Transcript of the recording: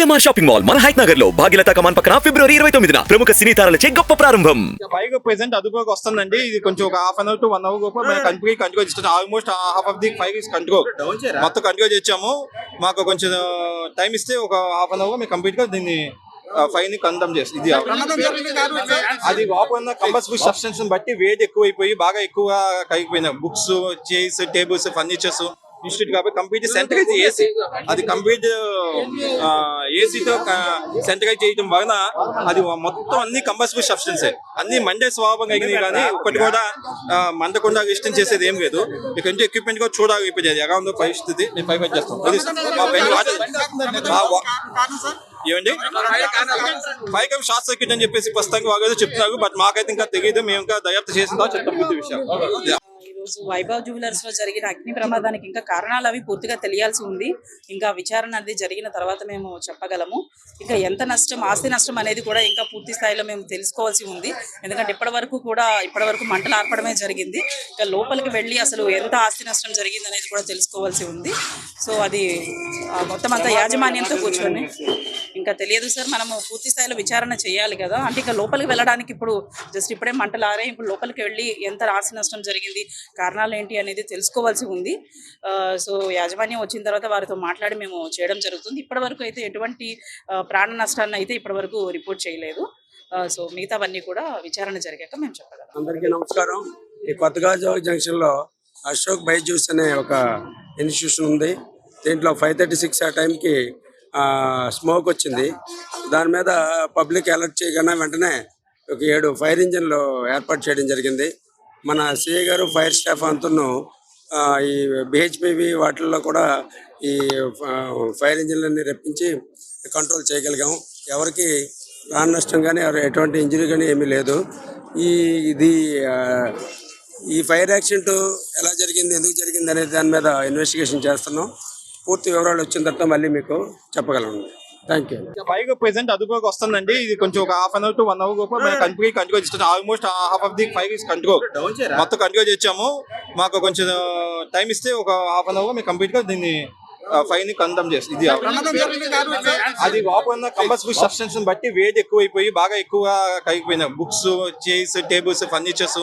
CMR shopping mall మన height Nagar లో భాగ్యలతా కమాన్ పక్కన ఫిబ్రవరి 29న ప్రముఖ సినీ తారలచే గొప్ప ప్రారంభం. పైగా ప్రెసెంట్ అదుపులోకి వస్తుందండి. ఇది కొంచెం ఒక half an hour to 1 hour లోపు మన కంట్రోల్ చేస్తాం. Almost half of the fire is control మొత్తం కంట్రోల్ చేసాము. మాకు కొంచెం టైం ఇస్తే ఒక హాఫ్ అన్ అవర్ మేము కంప్లీట్ గా దీన్ని ఫైర్ ని కండమ్ చేస్తాం. ఇది అది వాపర్ కంబస్టిబుల్ సబ్స్టెన్స్ బట్టి వేడి ఎక్కువైపోయి బాగా ఎక్కువ కరిగిపోయినాయి. Books, chairs, tables, furnitures institute కాబట్టి కంప్లీట్ సెంట్రలైజ్ ఏసీ అది కంప్లీట్ ఏసీతో సెంట్రలైజ్ చేయడం వలన అది మొత్తం అన్ని కంబస్టిబుల్ సబ్స్టెన్స్ అన్ని మండే స్వభావం కలిగినాయి. కానీ ఒకటి కూడా మండకుండా రిజిస్టర్ చేసేది ఏం లేదు. ఇక్కడ నుంచి ఎక్విప్మెంట్ కూడా చూడాలి ఎలా ఉందో పరిస్థితి మేము పైకి వచ్చేస్తాం. ఏమండి పైకి షార్ట్ సర్క్యూట్ అని చెప్పేసి ప్రస్తుతానికి వాళ్ళు చెప్తున్నారు. బట్ మాకైతే ఇంకా తెలియదు. మేము ఇంకా దర్యాప్తు చేసిన చెప్తాం పూర్తి విషయం. ఈరోజు వైభవ్ జ్యువెలర్స్ లో జరిగిన అగ్ని ప్రమాదానికి ఇంకా కారణాలు అవి పూర్తిగా తెలియాల్సి ఉంది. ఇంకా విచారణ అనేది జరిగిన తర్వాత మేము చెప్పగలము. ఇంకా ఎంత నష్టం, ఆస్తి నష్టం అనేది కూడా ఇంకా పూర్తి స్థాయిలో మేము తెలుసుకోవాల్సి ఉంది. ఎందుకంటే ఇప్పటివరకు మంటలు ఆర్పడమే జరిగింది. ఇంకా లోపలికి వెళ్ళి అసలు ఎంత ఆస్తి నష్టం జరిగింది అనేది కూడా తెలుసుకోవాల్సి ఉంది. సో అది మొత్తం అంతా యాజమాన్యంతో కూర్చొని ఇంకా తెలియదు సార్. మనము పూర్తి స్థాయిలో విచారణ చేయాలి కదా. అంటే ఇంకా లోపలికి వెళ్ళడానికి ఇప్పుడే మంటలు ఆరే, ఇప్పుడు లోపలికి వెళ్ళి ఎంత ఆస్తి నష్టం జరిగింది, కారణాలు ఏంటి అనేది తెలుసుకోవాల్సి ఉంది. సో యాజమాన్యం వచ్చిన తర్వాత వారితో మాట్లాడి మేము చేయడం జరుగుతుంది. ఇప్పటివరకు అయితే ఎటువంటి ప్రాణ నష్టాన్ని అయితే ఇప్పటివరకు రిపోర్ట్ చేయలేదు. సో మిగతావన్నీ కూడా విచారణ జరిగాక మేము చెప్పగలం. అందరికీ నమస్కారం. ఈ కొత్తగా జంక్షన్ లో అశోక్ బైజూస్ అనే ఒక ఇన్స్టిట్యూషన్ ఉంది. దీంట్లో 5:36 ఆ టైంకి స్మోక్ వచ్చింది. దాని మీద పబ్లిక్ అలర్ట్ చేయగానే వెంటనే ఒక 7 ఫైర్ ఇంజిన్లు ఏర్పాటు చేయడం జరిగింది. మన సిఐ గారు, ఫైర్ స్టాఫ్ అంతను ఈ బిహెచ్పివి వాటిల్లో కూడా ఈ ఫైర్ ఇంజిన్లన్నీ రప్పించి కంట్రోల్ చేయగలిగాం. ఎవరికి ప్రాణ నష్టం కానీ ఎటువంటి ఇంజరీ కానీ ఏమీ లేదు. ఈ ఫైర్ యాక్సిడెంట్ ఎలా జరిగింది, ఎందుకు జరిగింది అనే దాని మీద ఇన్వెస్టిగేషన్ చేస్తున్నాం. పూర్తి వివరాలు వచ్చిన తర్వాత మళ్ళీ మీకు చెప్పగలను. Thank you. పైగా ప్రెసెంట్ అదుపులోకి వస్తుందండి. ఇది కొంచెం ఒక half an hour to 1 hour లోపు మన కంట్రోల్ చేస్తాం. Almost half of the fire is control మొత్తం కంట్రోల్ చేసాము. మాకు కొంచెం టైం ఇస్తే ఒక హాఫ్ అన్ అవర్ మేము కంప్లీట్ గా దీన్ని ఫైర్ ని కండమ్ చేస్తాం. ఇది అది వాపర్ కంబస్టిబుల్ సబ్స్టెన్స్ బట్టి వేడి ఎక్కువైపోయి బాగా ఎక్కువ కరిగిపోయినాయి. Books, chairs, tables, furnitures